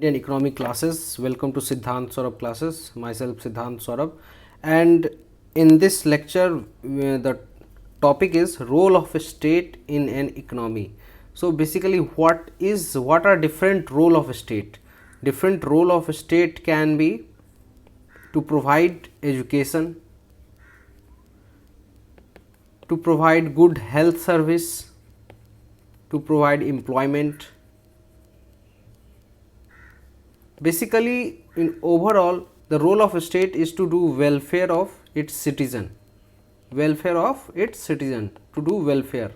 Indian economic classes. Welcome to Siddhant Saurabh classes. Myself Siddhant Saurabh, and in this lecture, the topic is role of a state in an economy. So basically, what are different role of a state? Different role of a state can be to provide education, to provide good health service, to provide employment. Basically, in overall, the role of a state is to do welfare of its citizen. Welfare of its citizen, to do welfare.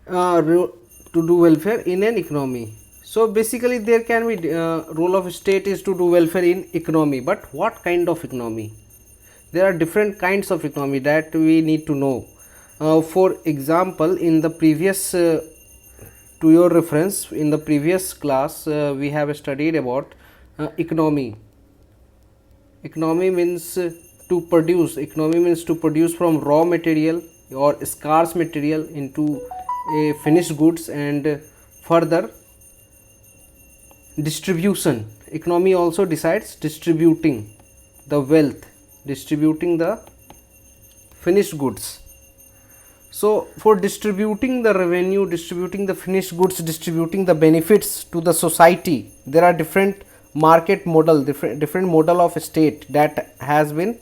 To do welfare in an economy. So basically, there can be role of state is to do welfare in economy. But what kind of economy? There are different kinds of economy that we need to know. For example, in the previous to your reference, in the previous class we have studied about economy. Economy means to produce. Economy means to produce from raw material or scarce material into a finished goods, and further distribution. Economy also decides distributing the wealth, distributing the finished goods. So for distributing the revenue, distributing the finished goods, distributing the benefits to the society, there are different market model, different model of state that has been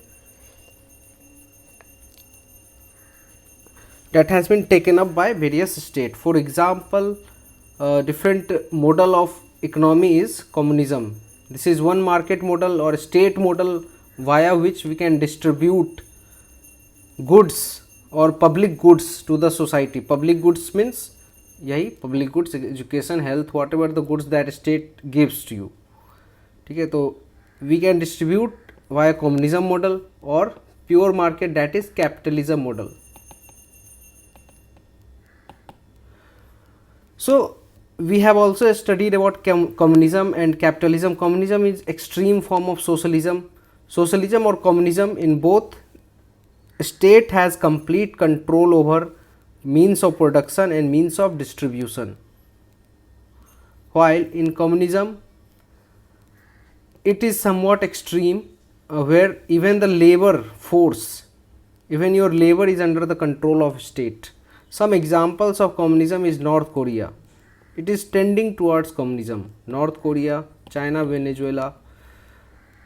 taken up by various state. For example, different model of economy is communism. This is one market model or state model via which we can distribute goods or public goods to the society. Public goods means yahi public goods, education, health, whatever the goods that state gives to you. ठीक है, तो we can distribute via communism model or pure market, that is capitalism model. So we have also studied about communism and capitalism. Communism is extreme form of socialism. Socialism or communism, in both state has complete control over means of production and means of distribution, while in communism it is somewhat extreme, where even the labor force, even your labor is under the control of state. Some examples of communism is North Korea. It is tending towards communism. North Korea, China, Venezuela.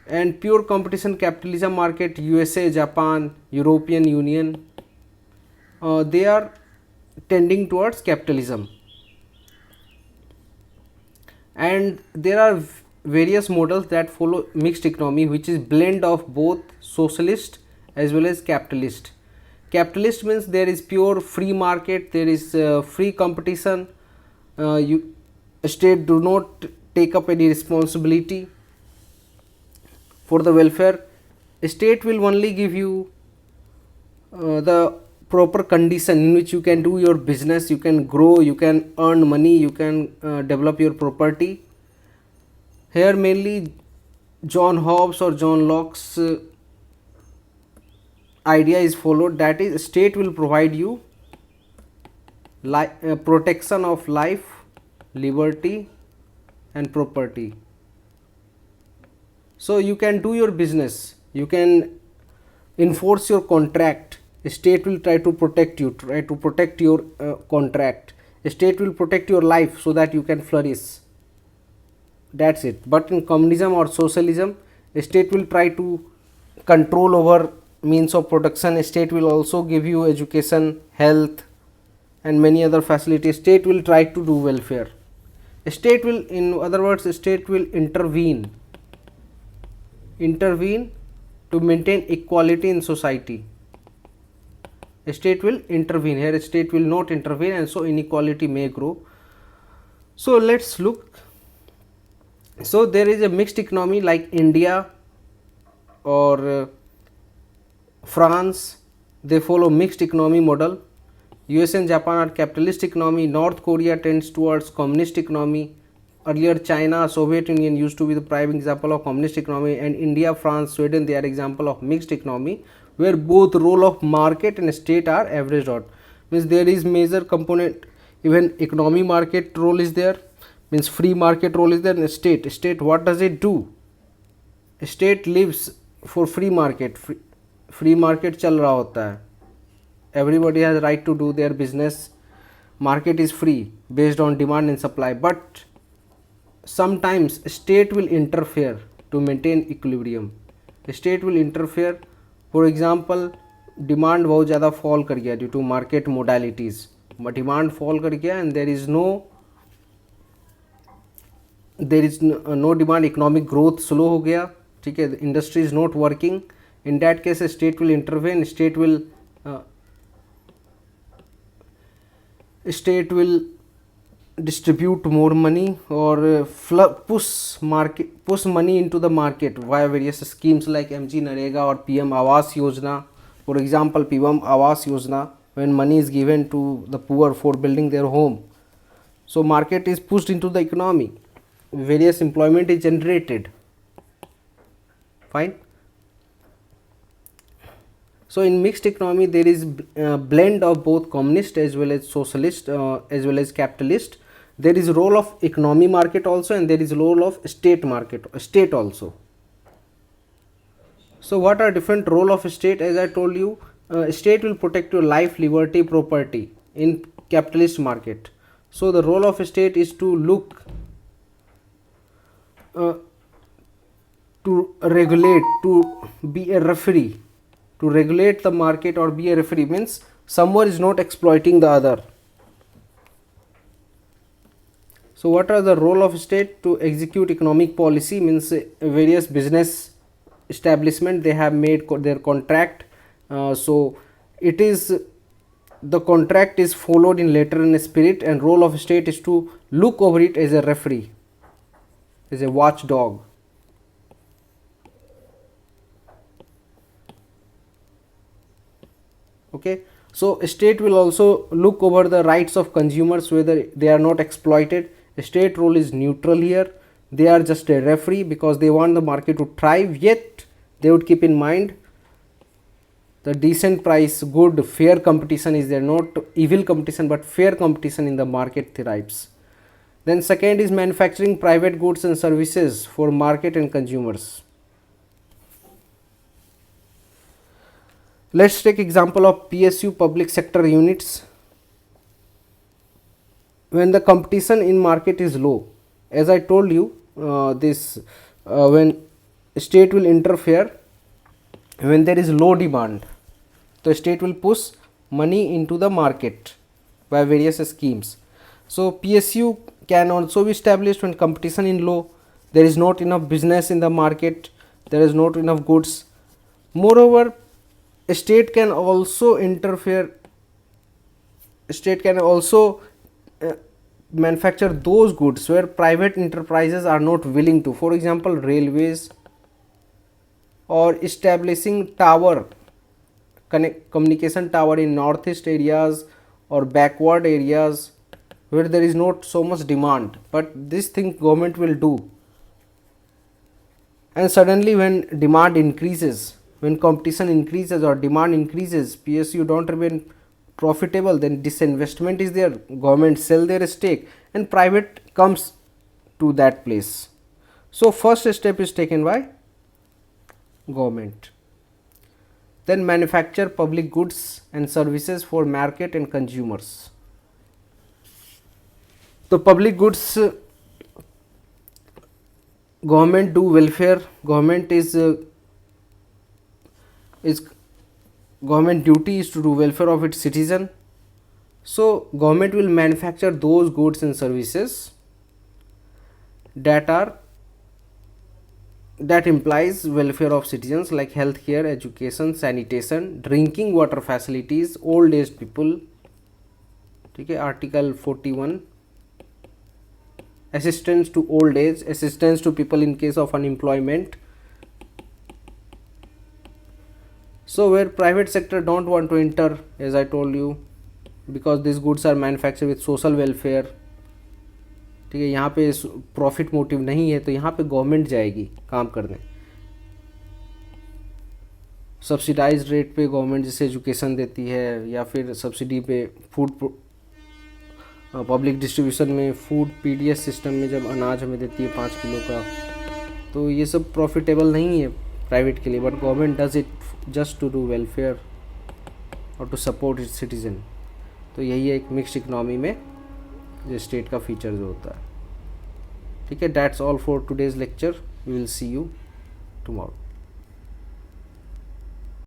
And pure competition capitalism market, USA, Japan, European Union, they are tending towards capitalism. And there are various models that follow mixed economy, which is blend of both socialist as well as capitalist. Capitalist means there is pure free market, there is free competition, state do not take up any responsibility for the welfare. State will only give you the proper condition in which you can do your business, you can grow, you can earn money, you can develop your property. Here mainly John Hobbes or John Locke's idea is followed, that is state will provide you protection of life, liberty and property. So you can do your business, you can enforce your contract, state will try to protect you, try to protect your contract. State will protect your life so that you can flourish. That's it. But in communism or socialism, state will try to control over means of production. State will also give you education, health and many other facilities. State will try to do welfare. State will, in other words, state will intervene to maintain equality in society. State will intervene. Here state will not intervene, and so inequality may grow. So let's look. So there is a mixed economy like India or France, they follow mixed economy model. US and Japan are capitalist economy. North Korea tends towards communist economy. Earlier China, Soviet Union used to be the prime example of communist economy, and India, France, Sweden, they are example of mixed economy, where both role of market and state are averaged out. Means there is major component Even economy market role is there, means free market role is there. And state what does it do? State lives for free market. Free market चल रहा होता है, everybody has right to do their business, market is free based on demand and supply, but sometimes state will interfere to maintain equilibrium. State will interfere, for example demand बहुत ज़्यादा fall कर गया due to market modalities, demand fall कर गया and there is no demand, economic growth slow हो गया, ठीक है, industry is not working. In that case state will intervene, state will distribute more money or push money into the market via various schemes like MG Narega or PM Awas Yojana. For example, PM Awas Yojana, when money is given to the poor for building their home, so market is pushed into the economy, various employment is generated. Fine. So in mixed economy there is a blend of both communist as well as socialist as well as capitalist. There is role of economy market also, and there is role of state also. So what are different role of state? As I told you, state will protect your life, liberty, property in capitalist market. So the role of state is to look to regulate, to be a referee, to regulate the market or be a referee, means someone is not exploiting the other. So what are the role of state? To execute economic policy, means various business establishment they have made their contract, so it is the contract is followed in letter and spirit, and role of state is to look over it as a referee, as a watchdog. Okay, so state will also look over the rights of consumers, whether they are not exploited. State role is neutral here, they are just a referee because they want the market to thrive, yet they would keep in mind the decent price, good fair competition is there, not evil competition but fair competition in the market thrives. Then second is manufacturing private goods and services for market and consumers. Let's take example of PSU, public sector units. When the competition in market is low, as I told you, when state will interfere when there is low demand, the state will push money into the market by various schemes. So PSU can also be established when competition in low, there is not enough business in the market, there is not enough goods. Moreover, state can also interfere, state can also manufacture those goods where private enterprises are not willing to, for example railways, or establishing tower, communication tower in northeast areas or backward areas where there is not so much demand, but this thing government will do. And suddenly when demand increases, when competition increases or demand increases, PSU don't remain profitable, then disinvestment is there, government sell their stake and private comes to that place. So first step is taken by government. Then manufacture public goods and services for market and consumers. The public goods, government do welfare, government is government duty is to do welfare of its citizen. So government will manufacture those goods and services that implies welfare of citizens, like healthcare, education, sanitation, drinking water facilities, old age people. Okay, Article 41, assistance to old age, assistance to people in case of unemployment. So where private sector don't want to enter, as I told you, because these goods are manufactured with social welfare, ठीक है, यहाँ पे profit motive नहीं है, तो यहाँ पे government जाएगी काम करने, सब्सिडाइज रेट पे गवर्नमेंट जैसे एजुकेशन देती है, या फिर सब्सिडी पे पब्लिक डिस्ट्रीब्यूशन में फूड पीडीएस सिस्टम में जब अनाज हमें देती है 5 किलो का, तो ये सब प्रॉफिटेबल नहीं है प्राइवेट के लिए, but government does it just to do welfare और टू सपोर्ट इट्स सिटीजन। तो यही है एक मिक्स्ड इकनॉमी में जो स्टेट का फीचर जो होता है। ठीक है, that's all for today's lecture, we will see you tomorrow.